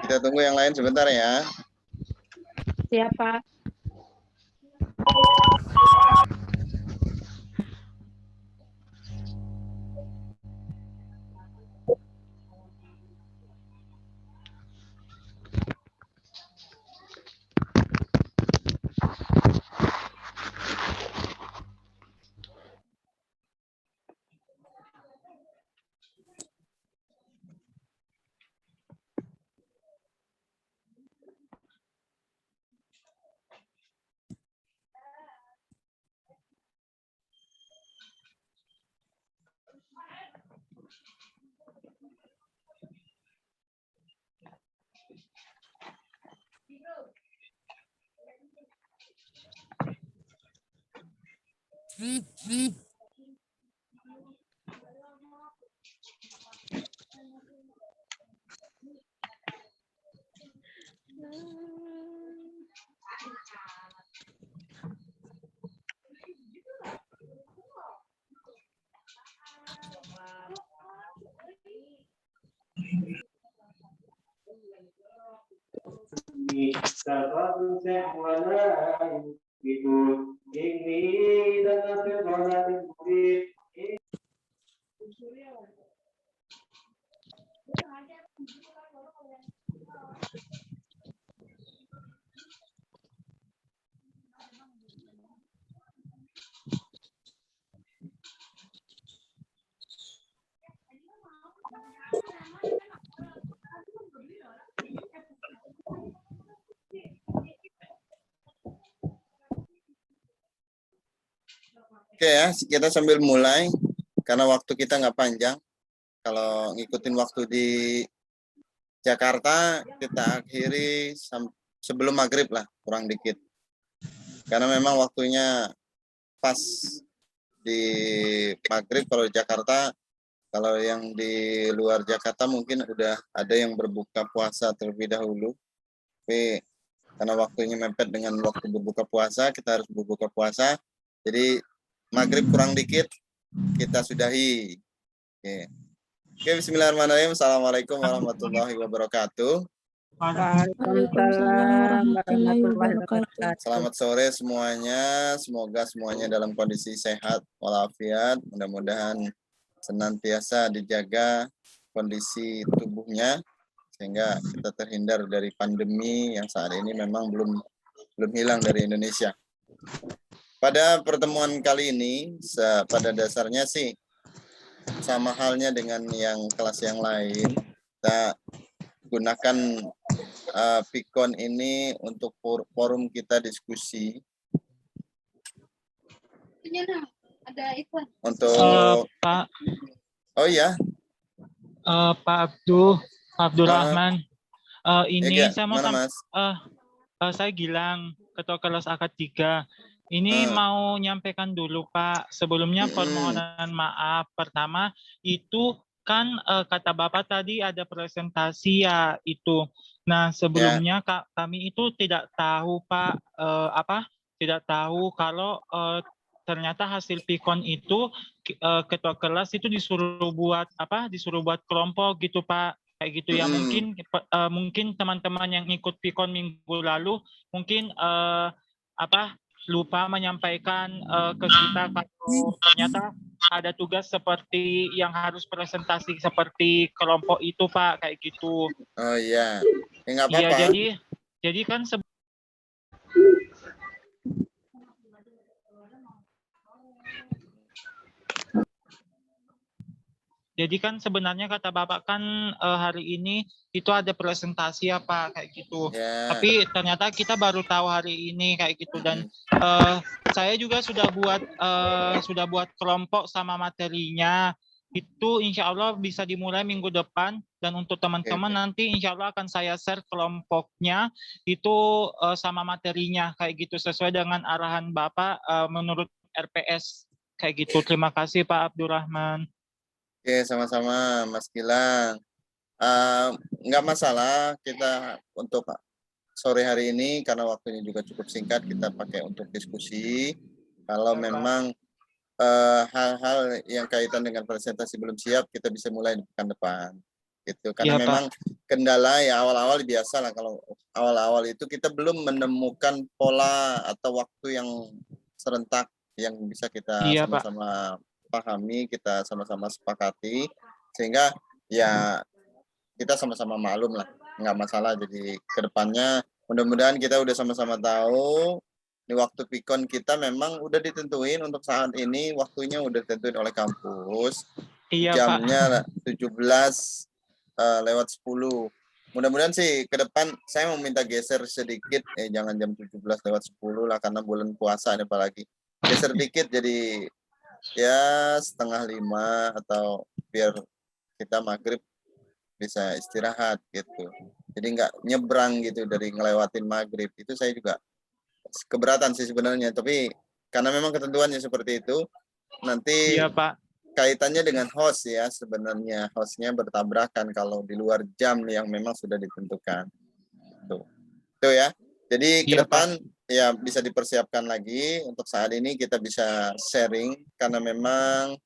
Kita tunggu yang lain sebentar ya. Siapa? Oke ya, kita sambil mulai karena waktu kita nggak panjang. Kalau ngikutin waktu di Jakarta kita akhiri sebelum maghrib lah, kurang dikit. Karena memang waktunya pas di maghrib kalau di Jakarta. Kalau yang di luar Jakarta mungkin udah ada yang berbuka puasa terlebih dahulu. Tapi karena waktunya mepet dengan waktu berbuka puasa, kita harus berbuka puasa. Jadi maghrib kurang dikit, kita sudahi. Oke, bismillahirrahmanirrahim. Assalamualaikum warahmatullahi wabarakatuh. Waalaikumsalam warahmatullahi wabarakatuh. Selamat sore semuanya. Semoga semuanya dalam kondisi sehat walafiat. Mudah-mudahan senantiasa dijaga kondisi tubuhnya sehingga kita terhindar dari pandemi yang saat ini memang belum hilang dari Indonesia. Pada pertemuan kali ini pada dasarnya sih sama halnya dengan yang kelas yang lain, kita gunakan Pikon ini untuk forum kita diskusi. Ada iklan. Untuk Pak. Oh iya. Pak Abdurrahman. Ini saya mau saya Gilang, Ketua Kelas Akad 3. Ini mau nyampaikan dulu Pak. Sebelumnya permohonan maaf. Pertama itu kan kata Bapak tadi ada presentasi ya itu. Nah sebelumnya kami itu tidak tahu Pak tidak tahu kalau ternyata hasil Pikon itu ketua kelas itu disuruh buat kelompok gitu Pak, kayak gitu ya. Mungkin teman-teman yang ikut Pikon minggu lalu mungkin lupa menyampaikan ke kita kalau ternyata ada tugas seperti yang harus presentasi seperti kelompok itu Pak, kayak gitu. Oh iya, nggak apa-apa. Iya, jadi kan Jadi kan sebenarnya kata Bapak kan hari ini itu ada presentasi ya Pak, kayak gitu. Tapi ternyata kita baru tahu hari ini kayak gitu. Dan saya juga sudah buat kelompok sama materinya. Itu insya Allah bisa dimulai minggu depan. Dan untuk teman-teman nanti insya Allah akan saya share kelompoknya itu sama materinya kayak gitu sesuai dengan arahan Bapak menurut RPS kayak gitu. Terima kasih Pak Abdurrahman. Oke, sama-sama Mas Gilang. Nggak masalah kita untuk sore hari ini karena waktunya juga cukup singkat, kita pakai untuk diskusi. Kalau memang hal-hal yang kaitan dengan presentasi belum siap, kita bisa mulai di pekan depan. Gitu. Karena Iya, memang Pak. kendala ya awal-awal biasa lah, kalau awal-awal itu kita belum menemukan pola atau waktu yang serentak yang bisa kita Iya, Pak. sama-sama pahami, kita sama-sama sepakati, sehingga ya kita sama-sama maklum lah, nggak masalah. Jadi kedepannya mudah-mudahan kita udah sama-sama tahu di waktu pikon kita memang udah ditentuin untuk saat ini, waktunya udah ditentuin oleh kampus, Iya, Pak. jamnya 17 lewat 10. Mudah-mudahan sih ke depan saya mau minta geser sedikit, jangan jam 17 lewat 10 lah, karena bulan puasa ini apalagi. Geser dikit jadi ya 4:30 atau biar kita maghrib bisa istirahat gitu. Jadi nggak nyebrang gitu dari ngelewatin maghrib. Itu saya juga keberatan sih sebenarnya, tapi karena memang ketentuannya seperti itu, nanti Iya, Pak. kaitannya dengan host ya, sebenarnya hostnya bertabrakan kalau di luar jam yang memang sudah ditentukan. Tuh ya. Jadi ke Iya, depan ya bisa dipersiapkan lagi. Untuk saat ini kita bisa sharing karena memang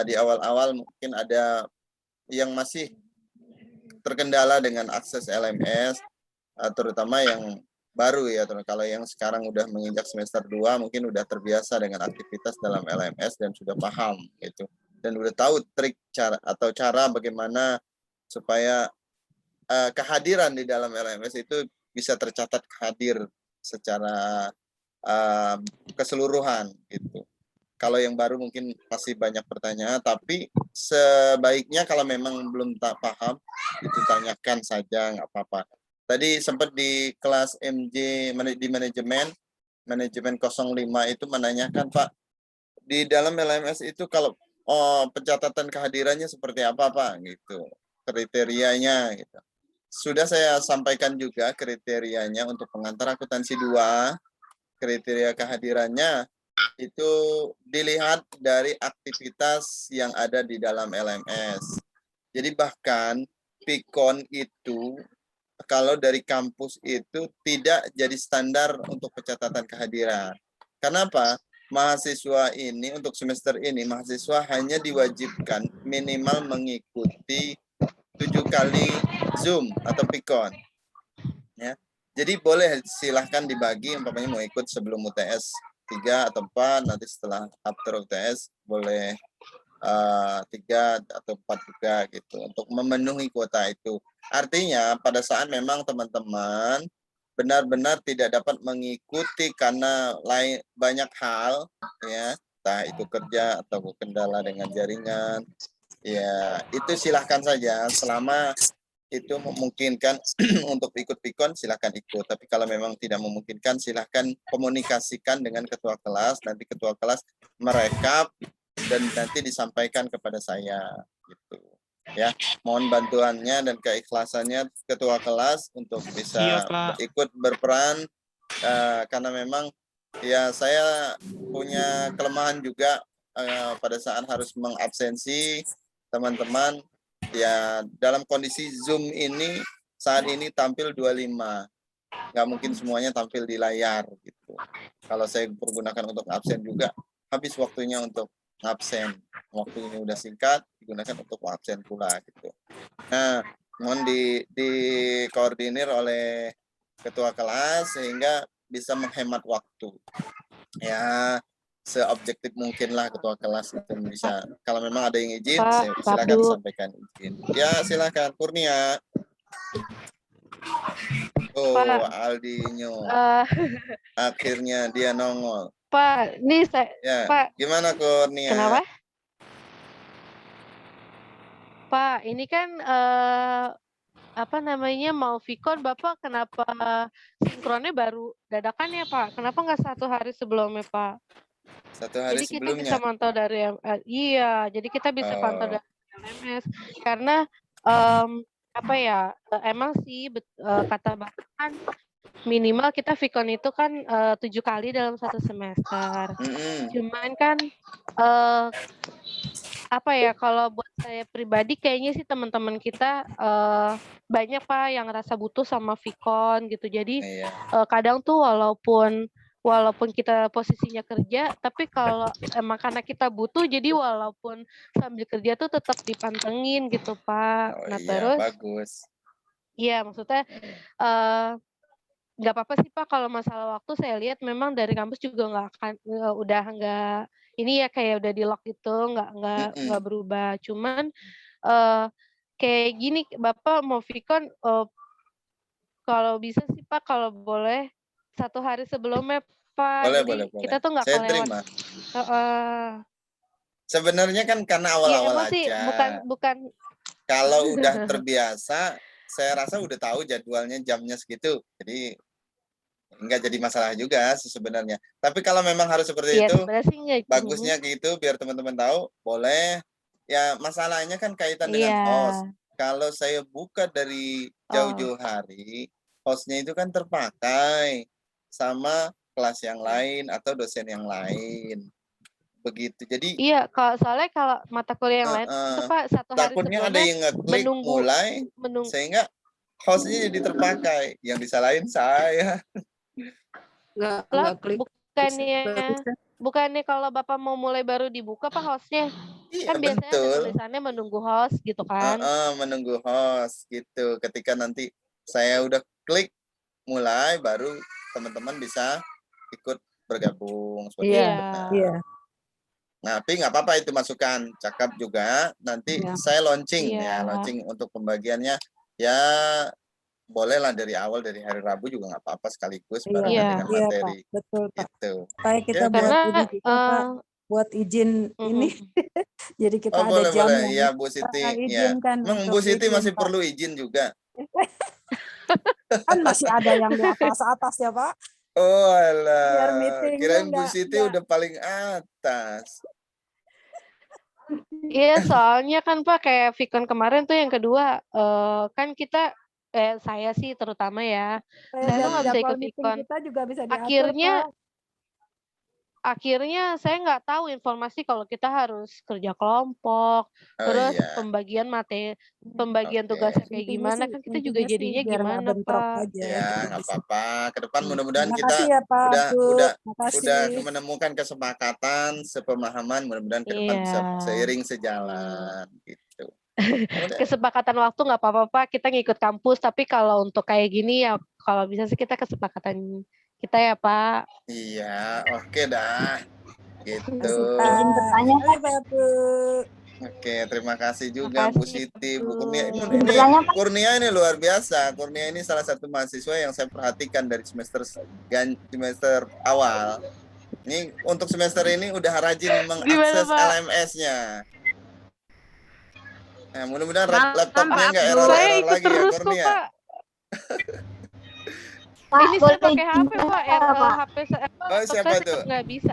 di awal-awal mungkin ada yang masih terkendala dengan akses LMS, terutama yang baru ya. Kalau yang sekarang udah menginjak semester 2 mungkin udah terbiasa dengan aktivitas dalam LMS dan sudah paham gitu. Dan udah tahu trik cara bagaimana supaya kehadiran di dalam LMS itu bisa tercatat hadir secara keseluruhan gitu. Kalau yang baru mungkin masih banyak pertanyaan, tapi sebaiknya kalau memang belum tak paham, itu tanyakan saja, nggak apa-apa. Tadi sempat di kelas MJ di manajemen 05 itu menanyakan, Pak, di dalam LMS itu kalau pencatatan kehadirannya seperti apa, Pak? Gitu, kriterianya gitu. Sudah saya sampaikan juga kriterianya untuk pengantar akuntansi 2, kriteria kehadirannya itu dilihat dari aktivitas yang ada di dalam LMS. Jadi bahkan Pikon itu kalau dari kampus itu tidak jadi standar untuk pencatatan kehadiran. Kenapa? Mahasiswa ini untuk semester ini mahasiswa hanya diwajibkan minimal mengikuti 7 kali Zoom atau Pikon. Ya. Jadi boleh silahkan dibagi, umpamanya mau ikut sebelum UTS 3 atau 4, nanti setelah after UTS boleh 3 atau 4 juga gitu untuk memenuhi kuota itu. Artinya pada saat memang teman-teman benar-benar tidak dapat mengikuti karena banyak hal ya, entah itu kerja atau kendala dengan jaringan, ya itu silahkan saja selama itu memungkinkan untuk ikut pikon silahkan ikut, tapi kalau memang tidak memungkinkan silahkan komunikasikan dengan ketua kelas, nanti ketua kelas merekap dan nanti disampaikan kepada saya gitu ya. Mohon bantuannya dan keikhlasannya ketua kelas untuk bisa Iya, Pak. ikut berperan karena memang ya saya punya kelemahan juga pada saat harus mengabsensi teman-teman. Ya, dalam kondisi Zoom ini saat ini tampil 25. Nggak mungkin semuanya tampil di layar gitu. Kalau saya pergunakan untuk absen juga, habis waktunya untuk absen. Waktunya udah singkat, digunakan untuk absen pula gitu. Nah, mohon dikoordinir oleh ketua kelas sehingga bisa menghemat waktu. Ya, seobjektif mungkin lah ketua kelas itu bisa. Kalau memang ada yang izin, silakan sampaikan izin. Ya, silakan. Kurnia. Oh, Pak. Aldinyo. Akhirnya dia nongol. Pak, ini saya. Ya, Pak. Gimana Kurnia? Kenapa? Pak, ini kan apa namanya mau Vicon, Bapak kenapa sinkronnya baru dadakan ya Pak? Kenapa nggak 1 hari sebelumnya Pak? 1 hari jadi sebelumnya? Kita bisa mantau dari iya, jadi kita bisa pantau dari LMS karena apa ya, emang sih kata Bapak kan minimal kita Vicon itu kan 7 kali dalam 1 semester. Cuman kan apa ya, kalau buat saya pribadi kayaknya sih teman-teman kita banyak Pak yang rasa butuh sama Vicon gitu. Jadi Iya. kadang tuh walaupun kita posisinya kerja, tapi kalau emang karena kita butuh, jadi walaupun sambil kerja tuh tetap dipantengin gitu Pak. Oh Nah iya, terus, bagus. ya maksudnya nggak apa-apa sih Pak kalau masalah waktu saya lihat memang dari kampus juga nggak akan udah nggak ini ya kayak udah di lock itu nggak berubah. Cuman kayak gini Bapak mau Vicon kalau bisa sih Pak kalau boleh 1 hari sebelumnya Pak. Boleh, Jadi boleh, boleh. kita tuh nggak Saya kelewat. terima. Sebenarnya kan karena Iya awal-awal emang sih aja. bukan. Kalau udah terbiasa, saya rasa udah tahu jadwalnya jamnya segitu. Jadi nggak jadi masalah juga sih sebenarnya. Tapi kalau memang harus seperti Iya itu, sebenarnya sih nggak. bagusnya gitu biar teman-teman tahu, boleh. Ya masalahnya kan kaitan dengan Iya. host. Kalau saya buka dari jauh-jauh hari, hostnya itu kan terpakai sama kelas yang lain atau dosen yang lain. Begitu. Jadi Iya, soalnya kalau mata kuliah yang lain itu Pak 1 hari takutnya ada sebelumnya yang ngeklik mulai sehingga hostnya jadi terpakai. Yang disalahin saya. Nggak klik. Bukannya kalau Bapak mau mulai baru dibuka Pak hostnya? Iya, Kan biasanya ada betul. tulisannya menunggu host gitu kan. Menunggu host gitu. Ketika nanti saya udah klik mulai, baru teman-teman bisa ikut bergabung. Iya. Nah, tapi nggak apa-apa itu masukan. Cakep juga. Nanti saya launching ya, launching untuk pembagiannya. Ya bolehlah dari awal, dari hari Rabu juga nggak apa-apa sekaligus barengan dengan materi. Pak. Betul Pak. Gitu. Supaya kita Ya, buat ini juga Pak, buat izin ini. Jadi kita ada boleh, jam boleh. yang Ya, Bu Siti. Ya. izinkan. Emang Bu Siti masih perlu izin juga? Kan masih ada yang di atas ya Pak. Oh alah. Biar meeting Kirain Bu Siti udah paling atas. Iya, soalnya kan Pak kayak Vicon kemarin tuh yang kedua kan kita saya sih terutama ya. Saya tuh nggak bisa ikut Vicon. Kita juga bisa diatur, Pak. Akhirnya saya nggak tahu informasi kalau kita harus kerja kelompok, terus pembagian tugasnya kayak gimana, kan kita juga jadinya gimana Pak. Ya nggak apa-apa. Ke depan mudah-mudahan kita ya, Pak, udah menemukan kesepakatan, sepemahaman, mudah-mudahan ke depan bisa seiring sejalan gitu. Kesepakatan waktu nggak apa-apa Pak, kita ngikut kampus, tapi kalau untuk kayak gini ya kalau bisa sih kita kesepakatan kita ya Pak. Iya, oke dah. Gitu. Izin bertanya Pak. Oke, terima kasih juga Bu Siti, Bu Kurnia. Ini Kurnia ini luar biasa. Kurnia ini salah satu mahasiswa yang saya perhatikan dari semester awal. Ini untuk semester ini udah rajin mengakses LMS-nya. Nah, mudah-mudahan laptopnya nggak error-error lagi ya Kurnia. Ini saya pakai HP Pak, HP siapa tuh? Nggak bisa.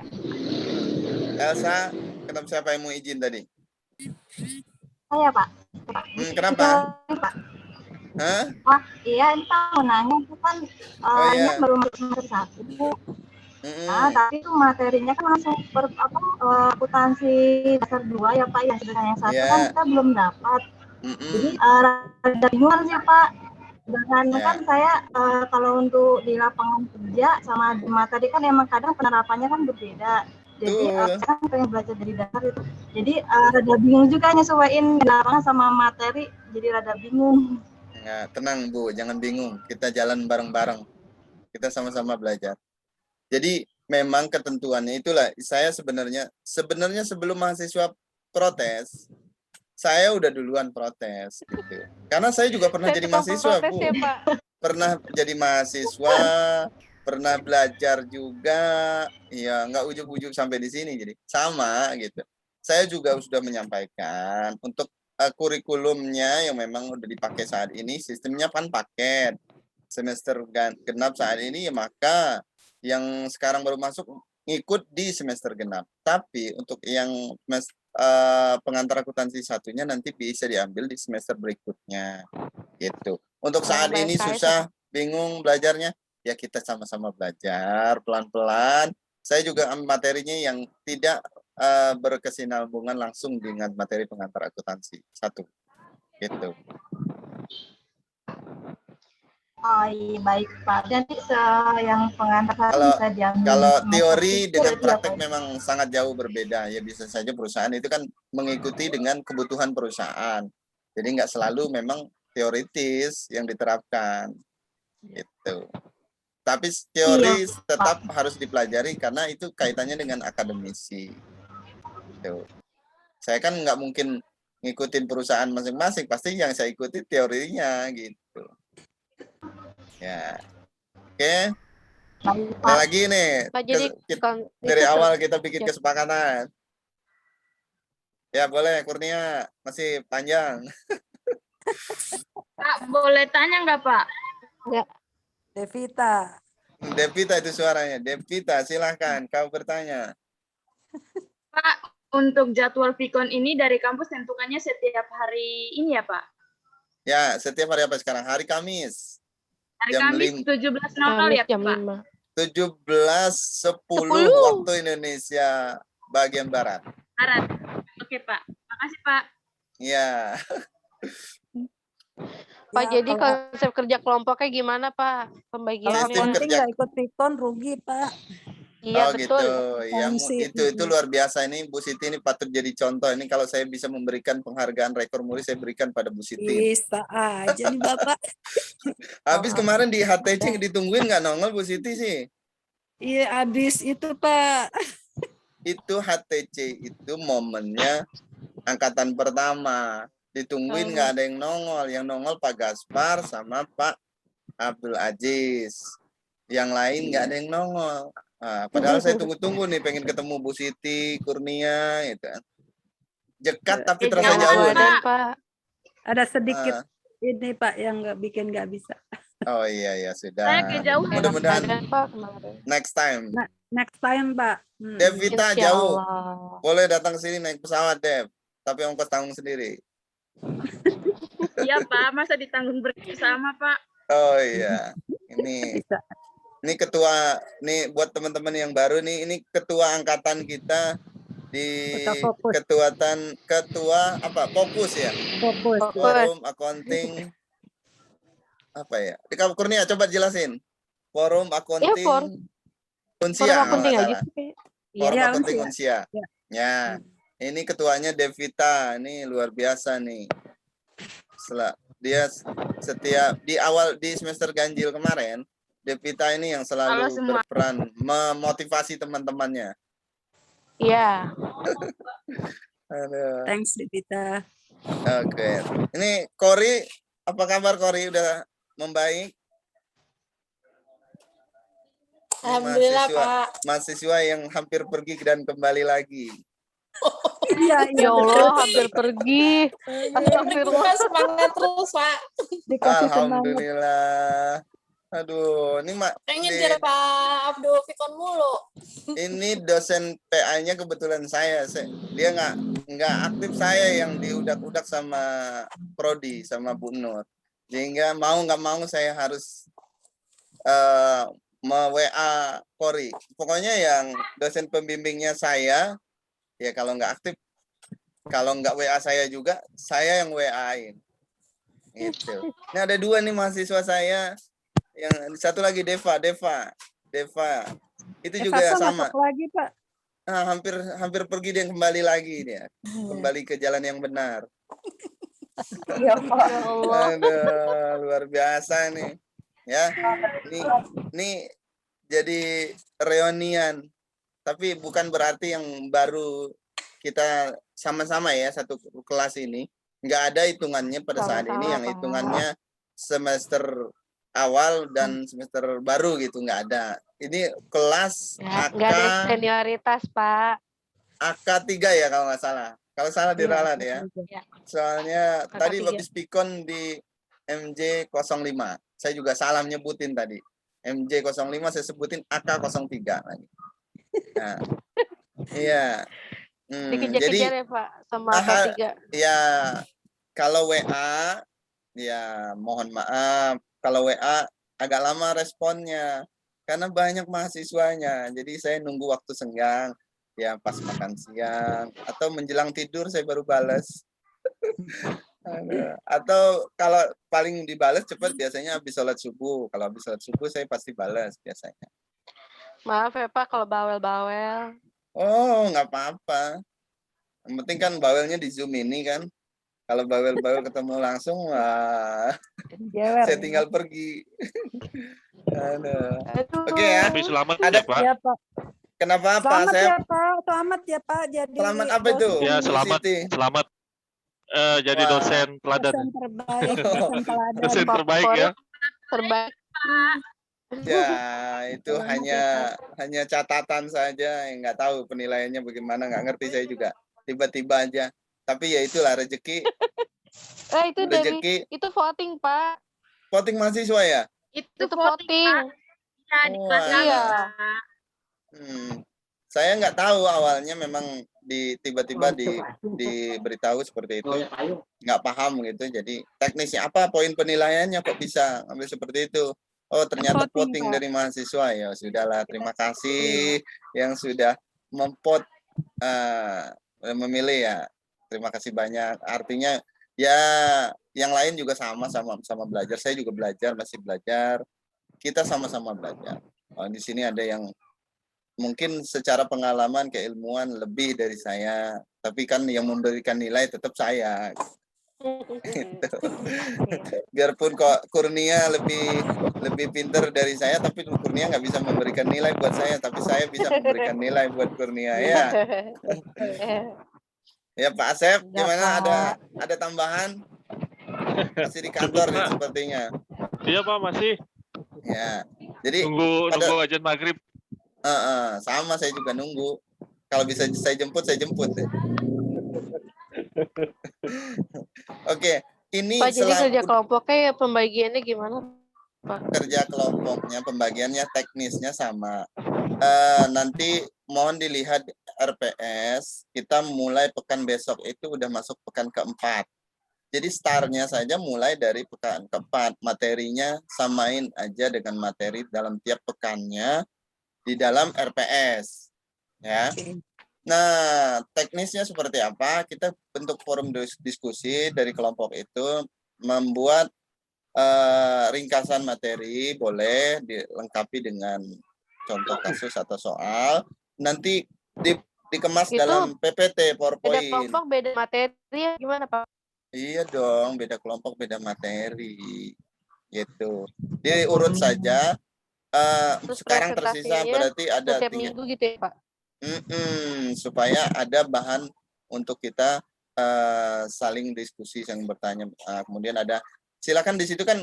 Elsa, kenapa siapa yang mau izin tadi? Saya Pak. Kenapa? Hah? Wah, iya ini Pak mau nanya itu kan ini baru semester 1. Nah, tapi itu materinya kan langsung akuntansi dasar 2 ya Pak, yang sebenarnya 1 kan kita belum dapat. Jadi rada bingung sih Pak. Dengan kan saya kalau untuk di lapangan kerja sama di materi kan emang kadang penerapannya kan berbeda. Jadi kan pengen belajar dari dasar itu. Jadi rada bingung juga nyesuaiin di lapangan sama materi, jadi rada bingung. Ya, tenang Bu, jangan bingung. Kita jalan bareng-bareng. Kita sama-sama belajar. Jadi memang ketentuannya itulah. Saya sebenarnya sebelum mahasiswa protes, saya udah duluan protes gitu. Karena saya juga pernah jadi mahasiswa, Bu. Ya, Pak. Pernah jadi mahasiswa, pernah belajar juga. Ya, nggak ujuk-ujuk sampai di sini jadi sama gitu. Saya juga sudah menyampaikan untuk kurikulumnya yang memang udah dipakai saat ini, sistemnya kan paket. Semester genap saat ini ya maka yang sekarang baru masuk ngikut di semester genap. Tapi untuk yang pengantar akuntansi satunya nanti bisa diambil di semester berikutnya gitu. Untuk saat ini susah, bingung belajarnya, ya kita sama-sama belajar pelan-pelan. Saya juga ambil materinya yang tidak berkesinambungan langsung dengan materi pengantar akuntansi. 1. Gitu. Oh iya, baik Pak. Jadi yang pengantar bisa diambil. Kalau teori dengan praktek memang sangat jauh berbeda. Ya bisa saja perusahaan itu kan mengikuti dengan kebutuhan perusahaan. Jadi nggak selalu memang teoritis yang diterapkan. Gitu. Tapi teori tetap harus dipelajari karena itu kaitannya dengan akademisi. Gitu. Saya kan nggak mungkin ngikutin perusahaan masing-masing. Pasti yang saya ikuti teorinya gitu. Ya, oke. Ada lagi nih. Pak, jadi dari awal kita bikin kesepakatan. Ya boleh, Kurnia masih panjang. Pak, boleh tanya nggak Pak? Nggak. Devita itu suaranya. Devita, silahkan kau bertanya. Pak, untuk jadwal Vicon ini dari kampus tentukannya setiap hari ini ya Pak? Ya, setiap hari apa sekarang? Hari Kamis. Hari Kamis 17.00 ya Pak? 17.10 waktu Indonesia bagian Barat. Barat. Oke Pak. Makasih Pak. Iya. Pak, jadi konsep kerja kelompoknya gimana Pak? Pembagiannya? Kalau accounting nggak ikut Vicon rugi Pak. Iya, betul. Gitu. Ya, itu luar biasa ini Bu Siti ini patut jadi contoh. Ini kalau saya bisa memberikan penghargaan rekor muri saya berikan pada Bu Siti. Bisa aja nih Bapak. Habis kemarin di HTC ditungguin nggak nongol Bu Siti sih? Iya, habis itu Pak. Itu HTC itu momennya angkatan pertama. Ditungguin nggak ada yang nongol. Yang nongol Pak Gaspar sama Pak Abdul Aziz. Yang lain nggak ada yang nongol. Nah, padahal saya tunggu-tunggu nih pengen ketemu Bu Siti, Kurnia gitu. Dekat tapi terasa jauh. Pak. Ada sedikit ini Pak yang nggak bisa. Oh iya sudah. Saya kejauhan. Mudah-mudahan next time. Next time Pak. Devita jauh. Boleh datang ke sini naik pesawat Dev. Tapi ongkos tanggung sendiri. Iya Pak, masa ditanggung bersama Pak? Oh iya. Ini ketua, nih buat teman-teman yang baru nih, ini ketua angkatan kita di ketua apa? Fokus ya? Fokus. Forum Accounting apa ya? Di kamu Kurnia coba jelasin. Forum Accounting Unsia. Forum Accounting Unsia. Ya. Ini ketuanya Devita, ini luar biasa nih. Dia setiap di semester ganjil kemarin, Devita ini yang selalu berperan memotivasi teman-temannya. Iya. Thanks Devita. Oke. Ini Kori, apa kabar Kori? Udah membaik? Alhamdulillah Pak. Mahasiswa yang hampir pergi dan kembali lagi. Ya Allah, hampir pergi. Astagfirullah. Semangat terus Pak. Alhamdulillah. Aduh, ini pengen jadi Pak Abdul Vicon mulu. Ini dosen PA-nya kebetulan saya. Dia nggak aktif, saya yang diudak-udak sama Prodi sama Bu Nur. Sehingga mau nggak mau saya harus WA Kori. Pokoknya yang dosen pembimbingnya saya, ya kalau nggak aktif, kalau nggak WA saya juga, saya yang WA-in. Gitu. Ini ada 2 nih mahasiswa saya. Yang satu lagi Deva. Itu juga sama. Lagi, Pak. Nah, hampir pergi dia kembali lagi dia. Kembali ke jalan yang benar. Ya Allah. Aduh, luar biasa nih. Ya. Ini jadi reunian. Tapi bukan berarti yang baru kita sama-sama ya satu kelas ini. Nggak ada hitungannya pada saat ini, yang hitungannya semester awal dan semester baru gitu, nggak ada. Ini kelas AK, nggak ada senioritas Pak. AK 3 ya kalau nggak salah. Kalau salah diralat ya. Soalnya AK tadi habis Vicon di MJ 05. Saya juga salah nyebutin tadi. MJ 05 saya sebutin AK 03 lagi. Nah, iya. Dikejar-kejar ya Pak sama AK 3. Ya, kalau WA ya mohon maaf. Kalau WA agak lama responnya karena banyak mahasiswanya. Jadi saya nunggu waktu senggang. ya pas makan siang atau menjelang tidur saya baru balas. Atau kalau paling dibalas cepat biasanya habis sholat subuh. Kalau habis sholat subuh saya pasti balas biasanya. Maaf ya Pak kalau bawel-bawel. Oh, nggak apa-apa. Yang penting kan bawelnya di Zoom ini kan. Kalau bawel-bawel ketemu langsung, wah, saya tinggal pergi. Oke ya. Tapi selamat ada ya Pak. Ya, Pak. Kenapa apa? Selamat Saya ya Pak, selamat ya Pak jadi selamat apa itu? Ya selamat, Siti. selamat jadi Wah. dosen teladan. dosen terbaik, dosen teladan. Dosen terbaik ya. Terbaik. Ya, itu hanya catatan saja, yang nggak tahu penilaiannya bagaimana, nggak ngerti saya juga. Tiba-tiba aja. Tapi ya itulah rezeki. Itu Rezeki. itu voting Pak. Voting mahasiswa ya? Itu voting. Ya, di Oh, kelas iya. Saya nggak tahu awalnya memang tiba-tiba diberitahu seperti itu, nggak paham gitu. Jadi teknisnya apa, poin penilaiannya kok bisa ambil seperti itu? Oh ternyata voting dari mahasiswa. Ya sudahlah, terima kasih yang sudah memilih ya. Terima kasih banyak. Artinya ya yang lain juga sama belajar. Saya juga belajar, masih belajar. Kita sama-sama belajar. Di sini ada yang mungkin secara pengalaman keilmuan lebih dari saya, tapi kan yang memberikan nilai tetap saya. Biarpun kok Kurnia lebih pintar dari saya, tapi Kurnia nggak bisa memberikan nilai buat saya, tapi saya bisa memberikan nilai buat Kurnia ya. Ya Pak Asep, gimana, ada tambahan? Masih di kantor nih sepertinya. Iya Pak, masih. Ya, jadi Nunggu azan maghrib. Sama saya juga nunggu. Kalau bisa saya jemput, saya jemput. Oke, ini Pak, jadi kerja kelompoknya ya pembagiannya gimana Pak? Kerja kelompoknya, pembagiannya, teknisnya sama. Nanti mohon dilihat RPS, kita mulai pekan besok itu udah masuk pekan keempat. Jadi startnya saja mulai dari pekan keempat. Materinya samain aja dengan materi dalam tiap pekannya di dalam RPS. Ya. Nah, teknisnya seperti apa? Kita bentuk forum diskusi dari kelompok itu, membuat ringkasan materi, boleh dilengkapi dengan contoh kasus atau soal. Nanti dikemas Itu dalam PPT, PowerPoint. Beda kelompok, beda materi, gimana Pak? Iya dong, beda kelompok, beda materi. Gitu. Diurut saja. Sekarang tersisa berarti ada setiap minggu gitu ya Pak? Supaya ada bahan untuk kita saling diskusi, saling bertanya. Kemudian ada, silakan di situ kan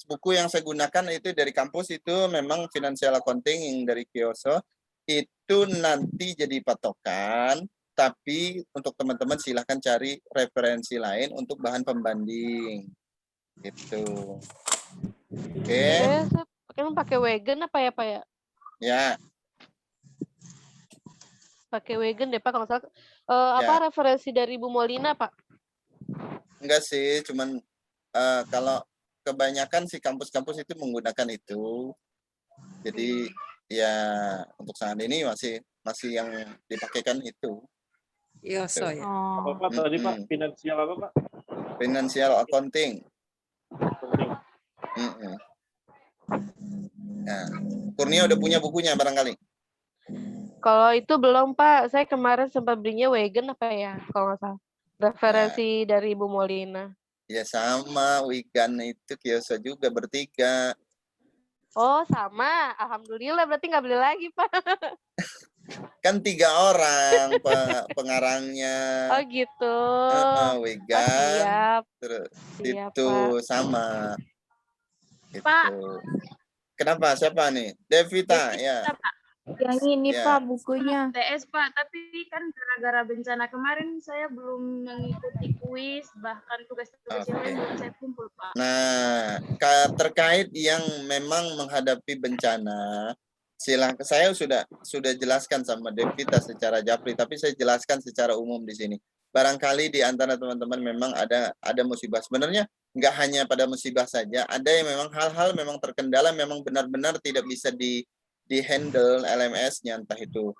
buku yang saya gunakan itu dari kampus, itu memang Financial Accounting yang dari Kyoso. Itu nanti jadi patokan, tapi untuk teman-teman silahkan cari referensi lain untuk bahan pembanding. Gitu. Oke. Emang pakai Wagon apa ya Pak ya? Ya. Pakai Wagon deh Pak kalau salah. Apa referensi dari Bu Molina Pak? Enggak sih, cuman kalau kebanyakan sih kampus-kampus itu menggunakan itu. Jadi ya untuk saat ini masih yang dipakaikan itu. Yoso ya. Apa Pak tadi Pak? Finansial apa Pak? Financial Accounting. Nah, Kurnia udah punya bukunya barangkali? Kalau itu belum Pak, saya kemarin sempat belinya Wagon apa ya, kalau nggak salah. Referensi dari Ibu Molina. Ya sama, Wigan itu Kyoso juga bertiga. Oh sama, alhamdulillah berarti nggak beli lagi Pak. Kan 3 orang pengarangnya. Oh gitu. Wigan. Siap. Terus Siap, itu Pak. sama. Gitu. Pak. Kenapa? Siapa nih? Devita ya. Pak. Yang ini Pak bukunya. TS Pak, tapi kan gara-gara bencana kemarin saya belum mengikuti kuis, bahkan tugas-tugas yang lain belum saya kumpul Pak. Nah, terkait yang memang menghadapi bencana, silakan, saya sudah jelaskan sama Devita secara japri, tapi saya jelaskan secara umum di sini. Barangkali di antara teman-teman memang ada musibah. Sebenarnya nggak hanya pada musibah saja, ada yang memang hal-hal memang terkendala, memang benar-benar tidak bisa di handle LMS-nya, entah itu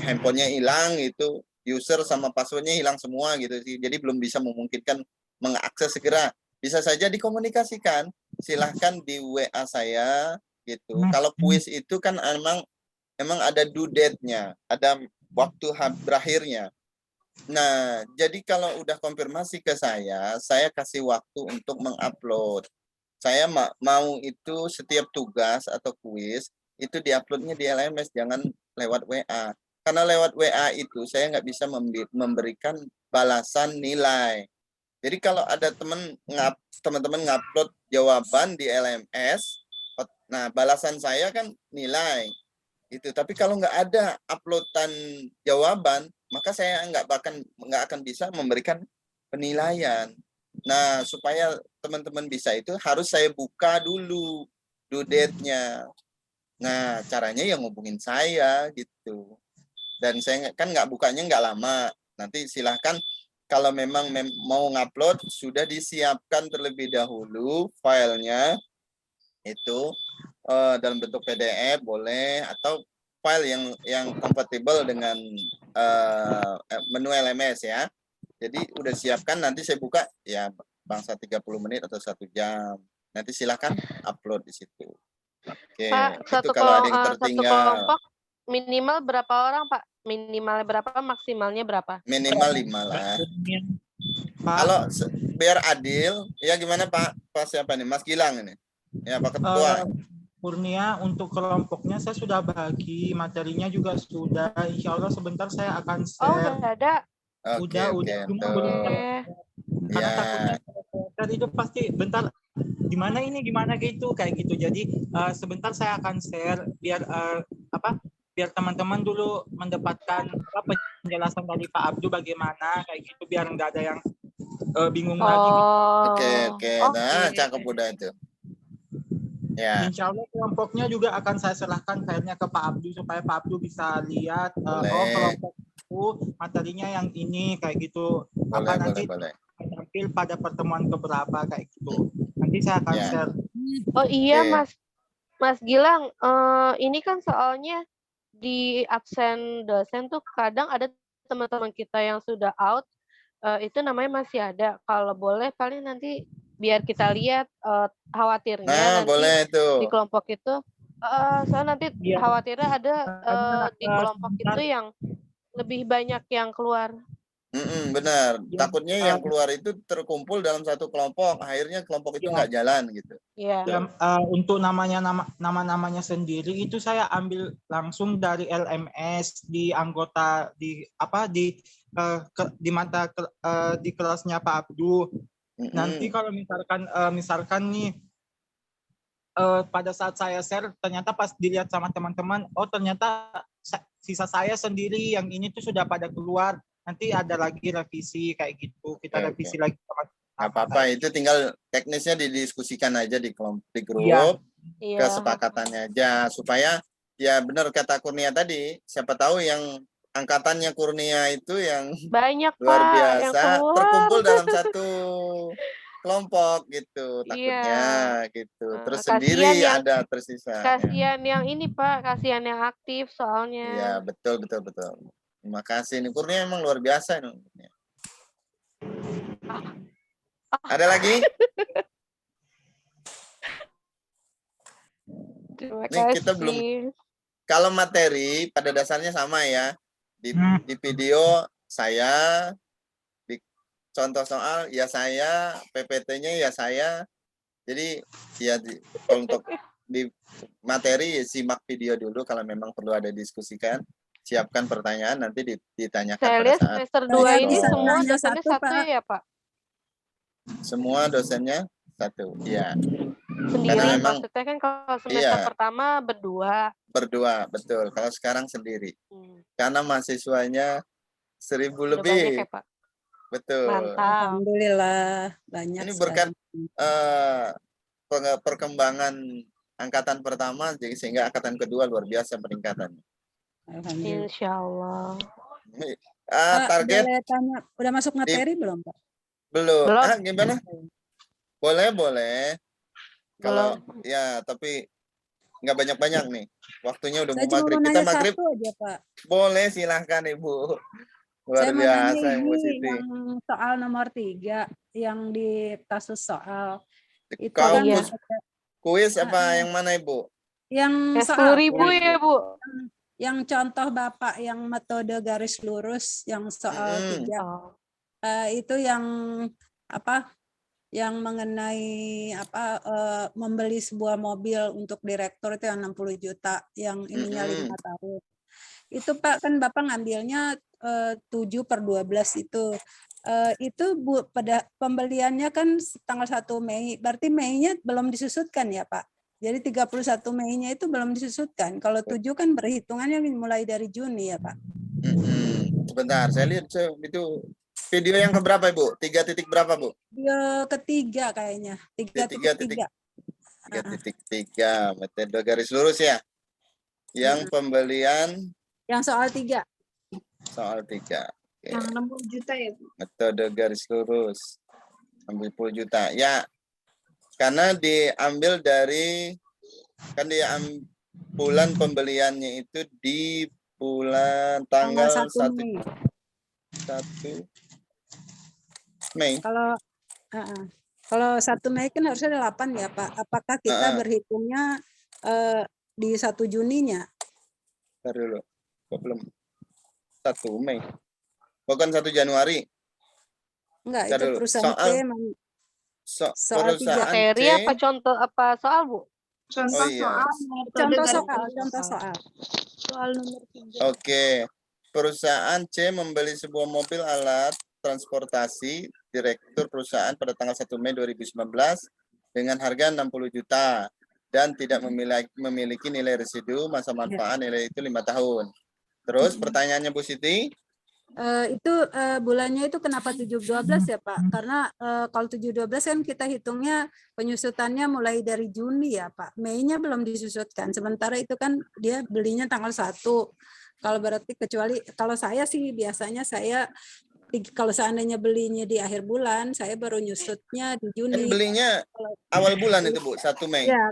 handphonenya hilang itu, user sama passwordnya hilang semua gitu sih. Jadi belum bisa memungkinkan mengakses segera. Bisa saja dikomunikasikan, silahkan di WA saya gitu. Kalau kuis itu kan emang ada due date-nya, ada waktu berakhirnya. Nah, jadi kalau udah konfirmasi ke saya kasih waktu untuk mengupload. Saya mau itu setiap tugas atau kuis itu diuploadnya di LMS, jangan lewat WA. Karena lewat WA itu saya nggak bisa memberikan balasan nilai. Jadi kalau ada teman-teman ngupload jawaban di LMS, nah balasan saya kan nilai itu. Tapi kalau nggak ada uploadan jawaban, maka saya nggak akan bisa memberikan penilaian. Nah, supaya teman-teman bisa itu harus saya buka dulu due date-nya. Nah, caranya yang ngubungin saya gitu. Dan saya kan nggak bukanya nggak lama. Nanti silahkan kalau memang mau ngupload, sudah disiapkan terlebih dahulu filenya itu dalam bentuk PDF boleh, atau file yang kompatibel dengan menu LMS ya. Jadi udah siapkan, nanti saya buka ya bangsa 30 menit atau 1 jam. Nanti silahkan upload di situ. Oke, Pak, itu kalau ada yang tertinggal. satu kelompok minimal berapa orang, Pak? Minimalnya berapa, maksimalnya berapa? Minimal 5 lah. Kalau biar adil, ya gimana Pak? Pak siapa nih? Mas Gilang ini. Ya Pak Ketua. Kurnia, untuk kelompoknya saya sudah bagi, materinya juga sudah. Insya Allah sebentar saya akan share. Oh, udah ada. Udah. Cuma belum. Karena takutnya itu pasti bentar. Gimana gitu kayak gitu. Jadi sebentar saya akan share biar biar teman-teman dulu mendapatkan penjelasan dari Pak Abdu bagaimana kayak gitu, biar nggak ada yang bingung lagi. Oke. Nah, cakep udah itu. Ya. Insya Allah kelompoknya juga akan saya serahkan filenya ke Pak Abdu supaya Pak Abdu bisa lihat kelompok itu materinya yang ini kayak gitu. Nanti tampil pada pertemuan keberapa kayak gitu. Nanti saya akan share. Oh iya Mas Gilang, ini kan soalnya di absen dosen tuh kadang ada teman-teman kita yang sudah out, itu namanya masih ada. Kalau boleh paling nanti biar kita lihat khawatirnya nanti boleh tuh. di kelompok itu, soalnya nanti khawatirnya ada di kelompok itu yang lebih banyak yang keluar. Benar. Takutnya yang keluar itu terkumpul dalam satu kelompok, akhirnya kelompok itu nggak jalan gitu. Iya. Untuk nama-namanya sendiri itu saya ambil langsung dari LMS di anggota di kelasnya Pak Abdu. Nanti kalau misalkan nih pada saat saya share ternyata pas dilihat sama teman-teman, oh ternyata sisa saya sendiri yang ini tuh sudah pada keluar. Nanti ada lagi revisi kayak gitu. Kita revisi lagi sama apa-apa, itu tinggal teknisnya didiskusikan aja di grup. Kesepakatannya aja supaya ya benar kata Kurnia tadi, siapa tahu yang angkatannya Kurnia itu yang banyak luar Pak, biasa yang terkumpul dalam satu kelompok gitu, takutnya gitu. Terus sendiri ada tersisa. Kasihan yang ini Pak, kasihan yang aktif soalnya. Iya, betul. Terima kasih, ini Kurnia emang luar biasa nih. Ada lagi? Terima kasih. Kita belum. Kalau materi pada dasarnya sama ya. Di video saya, di contoh soal ya saya, PPT-nya ya saya. Jadi ya untuk di materi simak video dulu, kalau memang perlu ada diskusikan. Siapkan pertanyaan, nanti ditanyakan saya pada lihat saat semester 2 ini semua dosennya satu ya Pak? Semua dosennya satu, ya. Sendiri maksudnya kan kalau semester pertama berdua, betul. Kalau sekarang sendiri. Karena mahasiswanya 1.000 lebih. Banyak ya Pak? Betul. Mantap. Alhamdulillah banyak. Ini berkat perkembangan angkatan pertama, jadi sehingga angkatan kedua luar biasa peningkatannya. Alhamdulillah. Insya Allah. Target. Udah masuk materi belum Pak? Belum. Gimana? Boleh. Kalau ya, tapi nggak banyak-banyak nih. Waktunya udah Saya mau cuma maghrib. mau Kita nanya maghrib satu aja, Pak. boleh, silahkan Ibu. Luar Saya mau nanya biasa Ibu ini Siti. yang soal nomor 3 yang di kasus soal itu Kau kan kuis apa yang mana Ibu? yang Yang soal 10.000 ya Bu. yang contoh Bapak yang metode garis lurus yang soal 3 itu yang apa yang mengenai apa membeli sebuah mobil untuk direktur itu yang 60 juta yang ininya 5 tahun. Itu Pak kan Bapak ngambilnya 7/12 itu. Itu Bu pada pembeliannya kan tanggal 1 Mei. Berarti Mei-nya belum disusutkan ya Pak? Jadi 31 Mei-nya itu belum disusutkan. Kalau 7 kan berhitungannya mulai dari Juni ya Pak. Sebentar, saya lihat itu video yang keberapa Ibu? 3 titik berapa Bu? Video ketiga kayaknya. 3.3. 3.3 metode garis lurus ya. Yang pembelian yang soal 3. Soal 3. Yang 60 juta ya Bu? Metode garis lurus 60 juta. Ya, karena diambil dari kan bulan pembeliannya itu di bulan tanggal 1 Mei. Kalau 1 Mei kan harusnya 8 ya Pak. Apakah kita berhitungnya di 1 Juninya? Bentar dulu. Kok belum 1 Mei? Bukan 1 Januari. Enggak, Bentar itu dulu. perusahaan soal perusahaan materi apa contoh apa soal Bu? Contoh soal Soal nomor 3. Oke. Perusahaan C membeli sebuah mobil alat transportasi direktur perusahaan pada tanggal 1 Mei 2019 dengan harga 60 juta dan tidak memiliki nilai residu masa manfaat nilai itu 5 tahun. Terus pertanyaannya Bu Siti? Itu bulannya itu kenapa 7/12 ya Pak? Karena kalau 7/12 kan kita hitungnya penyusutannya mulai dari Juni ya Pak. Mei-nya belum disusutkan. Sementara itu kan dia belinya tanggal 1. Kalau berarti kecuali kalau saya sih biasanya saya kalau seandainya belinya di akhir bulan, saya baru nyusutnya di Juni. Kan belinya awal bulan itu Bu, 1 Mei. Ya,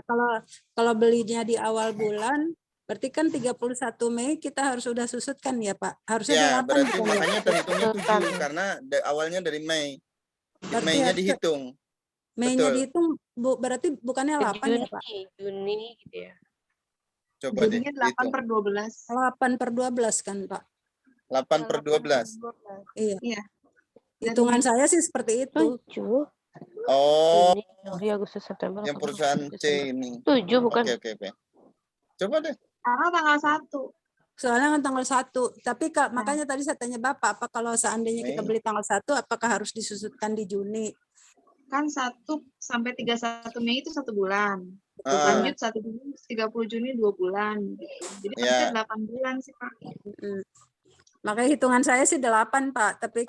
kalau belinya di awal bulan berarti kan 31 Mei kita harus sudah susutkan ya Pak. Harusnya ya, 8 berarti kan, makanya ya? terhitungnya 7 karena awalnya dari Mei. Mei-nya dihitung. Mei-nya dihitung berarti bukannya 8 ya Pak? Juni gitu ya. Coba jadinya 8/12. 8/12 kan Pak? 8/12. Iya. Hitungan saya sih seperti itu. 7. Oh. Juli, Agustus, September. Yang perusahaan C ini. 7 bukan? Oke. Coba deh. Karena tanggal 1. Soalnya kan tanggal 1. Tapi makanya tadi saya tanya Bapak, apa kalau seandainya kita beli tanggal 1, apakah harus disusutkan di Juni? Kan 1 sampai 31 Mei itu 1 bulan. Lanjut 1 Juni, 30 Juni 2 bulan. Gitu. Jadi harusnya 8 bulan sih Pak. Makanya hitungan saya sih 8 Pak. Tapi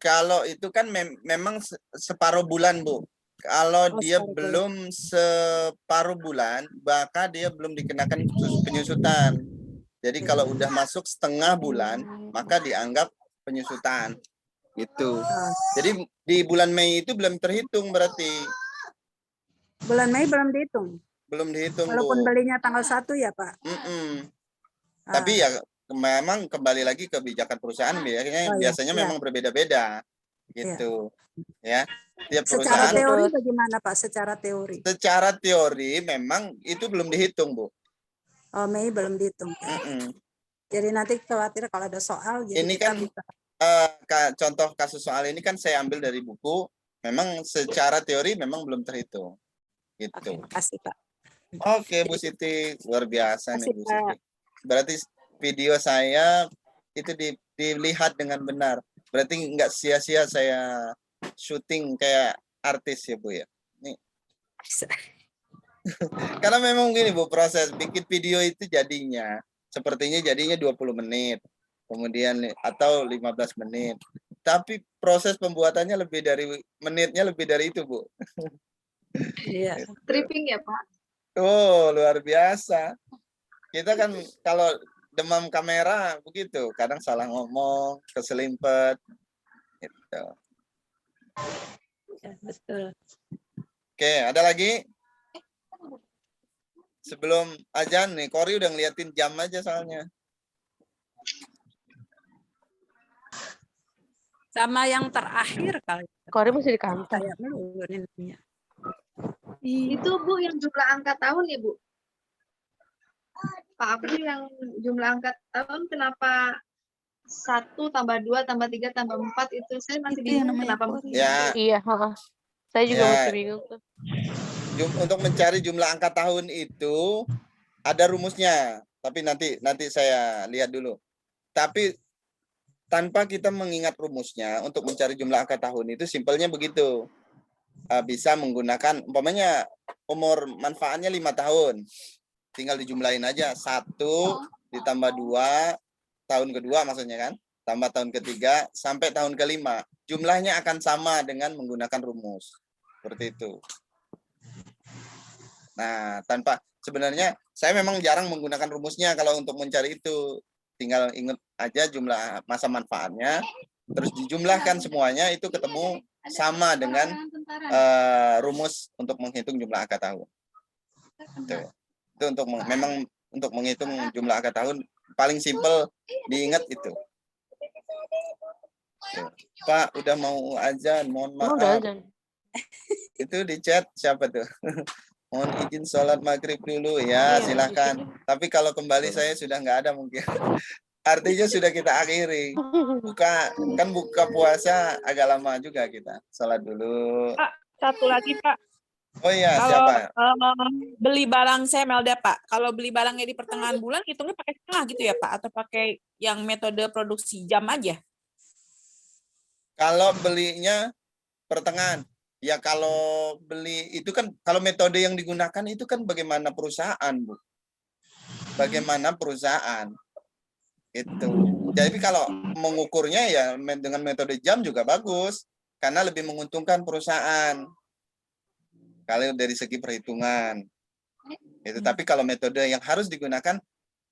kalau itu kan memang separuh bulan Bu. Kalau dia belum separuh bulan, maka dia belum dikenakan penyusutan. Jadi kalau udah masuk setengah bulan, maka dianggap penyusutan. Gitu. Jadi di bulan Mei itu belum terhitung berarti. Bulan Mei belum dihitung? Belum dihitung, walaupun Bu. belinya tanggal 1 ya Pak? Tapi ya memang kembali lagi kebijakan perusahaan biasanya memang berbeda-beda. Gitu. Ya. Tiap perusahaan. Secara teori bagaimana Pak? Secara teori? Secara teori memang itu belum dihitung, Bu. Oh, Mei belum dihitung. Jadi nanti khawatir kalau ada soal. Jadi ini kan contoh kasus soal ini kan saya ambil dari buku. Memang secara teori memang belum terhitung. Gitu. Terima kasih Pak. Oke Bu Siti, luar biasa nih Bu Siti. Berarti video saya itu dilihat dengan benar. Berarti nggak sia-sia saya syuting kayak artis ya Bu ya. Nih. Karena memang gini Bu, proses bikin video itu sepertinya jadinya 20 menit. Kemudian atau 15 menit. Tapi proses pembuatannya menitnya lebih dari itu Bu. Iya. Tripping ya Pak? Oh, luar biasa. Kita kan kalau demam kamera begitu, kadang salah ngomong, keselimpet. Gitu. Ya, betul. Oke, ada lagi? sebelum azan nih, Kori udah ngeliatin jam aja soalnya. Sama yang terakhir kali. Kori masih di kantor. Kayak melulu nih. Itu Bu yang jumlah angka tahun ya Bu? Pak Abdul yang jumlah angka tahun kenapa 1 tambah 2 tambah 3 tambah 4 itu saya masih bingung kenapa mesti. Ya. Iya, saya juga Ya. masih bingung tuh. Untuk mencari jumlah angka tahun itu ada rumusnya, tapi nanti saya lihat dulu. Tapi tanpa kita mengingat rumusnya untuk mencari jumlah angka tahun itu simpelnya begitu. Bisa menggunakan umpamanya umur manfaatnya 5 tahun. Tinggal dijumlahin aja 1 ditambah 2 tahun kedua maksudnya kan, tambah tahun ketiga sampai tahun kelima. Jumlahnya akan sama dengan menggunakan rumus. Seperti itu. Nah, sebenarnya saya memang jarang menggunakan rumusnya kalau untuk mencari itu. Tinggal ingat aja jumlah masa manfaatnya, terus dijumlahkan semuanya itu ketemu sama dengan rumus untuk menghitung jumlah angka tahun. Itu memang untuk menghitung jumlah angka tahun paling simpel diingat itu. Pak, udah mau azan, mohon maaf. Itu di chat siapa tuh? Mohon izin sholat maghrib dulu ya, silakan. Tapi kalau kembali saya sudah nggak ada mungkin. Artinya sudah kita akhiri. Buka puasa agak lama juga kita. Sholat dulu. Pak, satu lagi Pak. Oh iya, kalau, siapa? Beli barang saya Melda Pak. Kalau beli barangnya di pertengahan bulan, hitungnya pakai setengah gitu ya Pak? Atau pakai yang metode produksi jam aja? Kalau belinya pertengahan. Ya kalau beli itu kan, kalau metode yang digunakan itu kan bagaimana perusahaan, Bu. Bagaimana perusahaan. Itu. Jadi kalau mengukurnya ya dengan metode jam juga bagus. Karena lebih menguntungkan perusahaan. Kalau dari segi perhitungan. Itu. Tapi kalau metode yang harus digunakan,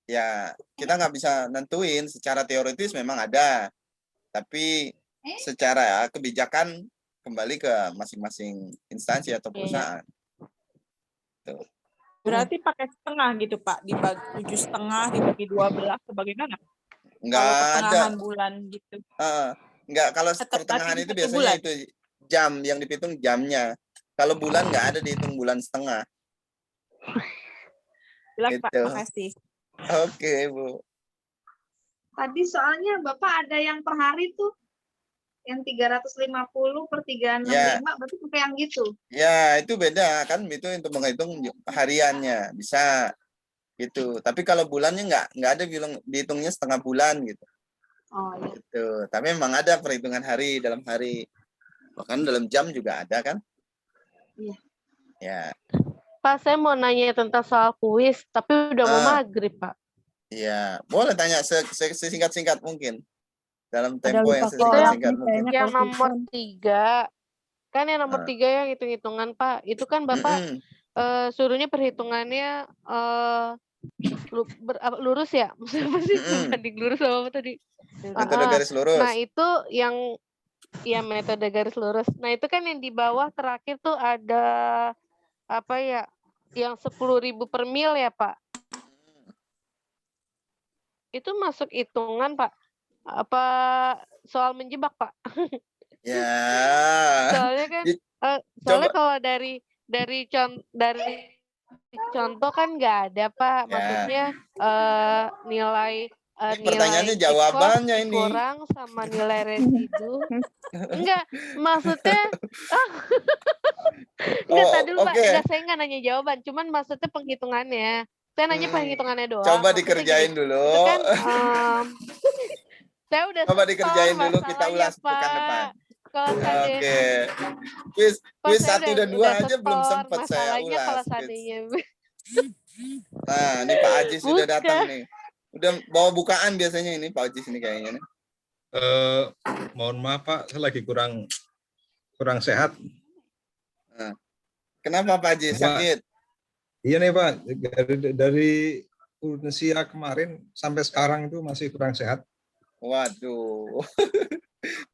ya kita nggak bisa nentuin. Secara teoritis memang ada. Tapi secara kebijakan kembali ke masing-masing instansi atau perusahaan. Tuh. Berarti pakai setengah gitu Pak, dibagi 7,5 dibagi 12 atau bagaimana? Enggak kalau ada. pertengahan bulan gitu. Enggak, kalau pertengahan itu biasanya bulan. Itu jam yang dihitung jamnya. Kalau bulan enggak ada dihitung bulan setengah. Jelas gitu. Pak, makasih. Oke, Bu. Tadi soalnya Bapak ada yang per hari tuh yang 350 per 365 ya. Berarti pakai yang gitu. Ya, itu beda kan, itu untuk menghitung hariannya bisa gitu. Tapi kalau bulannya nggak ada dihitungnya setengah bulan gitu. Oh iya. Gitu. Tapi memang ada perhitungan hari dalam hari. Bahkan dalam jam juga ada kan? Iya. Ya. Pak, saya mau nanya tentang soal kuis, tapi udah mau maghrib, Pak. Iya, boleh tanya sesingkat-singkat mungkin. Dalam tempo yang singkat mungkin. Yang nomor 3, kan yang nomor 3 yang hitung-hitungan Pak, itu kan Bapak suruhnya perhitungannya lurus ya? Maksudnya apa sih? Banding lurus apa tadi? Metode garis lurus. Nah itu yang ya metode garis lurus. Nah itu kan yang di bawah terakhir tuh ada apa ya? Yang 10.000 per mil ya Pak? Itu masuk hitungan Pak? Apa soal menjebak Pak? Ya. Soalnya kan soalnya kalau dari contoh kan nggak ada Pak, maksudnya nilai pertanyaannya jawabannya ini kurang sama nilai residu. Enggak, maksudnya enggak tadi dulu Pak, enggak, saya nggak nanya jawaban, cuman maksudnya penghitungannya. Saya nanya penghitungannya doang. Coba dikerjain dulu. Itu kan saya udah coba dikerjain dulu, kita ulas pekan depan. Oke. Kuis 1 dan 2 aja belum sempat saya ulas. Kalau seandainya. Nah, ini Pak Ajis sudah datang nih. Udah bawa bukaan biasanya ini Pak Ajis ini kayaknya nih. Mohon maaf Pak, saya lagi kurang sehat. Nah, kenapa Pak Ajis sakit? Iya nih Pak, dari usia kemarin sampai sekarang itu masih kurang sehat. Waduh,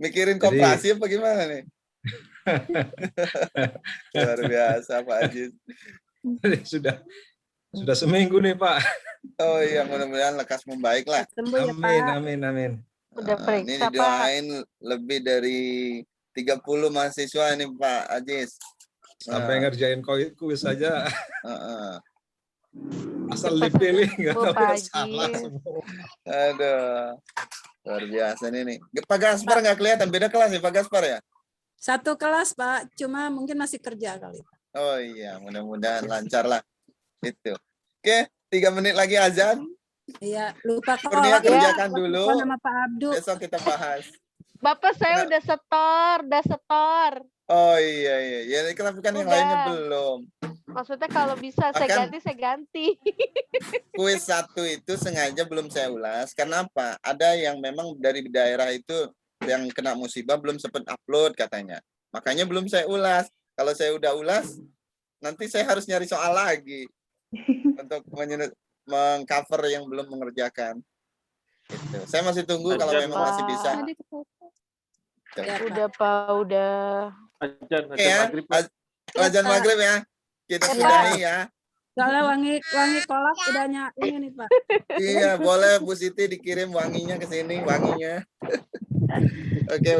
mikirin koperasi apa gimana nih? Luar biasa Pak Ajis. Sudah seminggu nih Pak. Oh iya, mudah-mudahan lekas membaik lah. Sembuh ya Amin, Pak. amin, amin. Udah Ini periksa Pak. didoain lebih dari 30 mahasiswa ini Pak Ajis. Sampai ngerjain kuis saja. Asal Cepat dipilih nggak sembuh, tahu Pak ya salah Ajis. semua. Aduh, luar biasa nih. Pak Gaspar nggak kelihatan, beda kelas ya Pak Gaspar ya? Satu kelas Pak, cuma mungkin masih kerja kali. Oh iya, mudah-mudahan lancar lah. Itu. Oke, 3 menit lagi azan. Iya, lupa Kurnia kolak kerjakan ya. dulu. Sama Pak Abdu. Besok kita bahas. Bapak saya udah setor. Oh iya. Ya kenapa kan yang lainnya belum? Maksudnya kalau bisa saya ganti. Kuis 1 itu sengaja belum saya ulas. Kenapa? Ada yang memang dari daerah itu yang kena musibah belum sempat upload katanya. Makanya belum saya ulas. Kalau saya udah ulas, nanti saya harus nyari soal lagi untuk mengcover yang belum mengerjakan. Gitu. Saya masih tunggu kalau memang masih bisa. Udah Pak, udah. Azan maghrib ya. Kita sudahi ya. Soalnya wangi kolak udah ini nih Pak. Iya, boleh Bu Siti dikirim wanginya ke sini, wanginya. Oke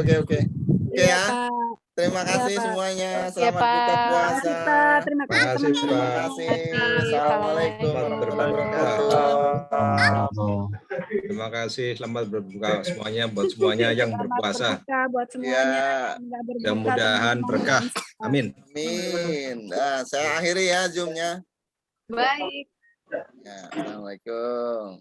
ya. Terima kasih semuanya. Selamat buka puasa. Terima kasih. Assalamualaikum warahmatullahi wabarakatuh. Terima kasih. Selamat berbuka semuanya buat semuanya yang berpuasa. Buat semuanya. Mudah-mudahan berkah. Amin. Amin. Nah, saya akhiri ya Zoom-nya. Baik. Ya, assalamualaikum.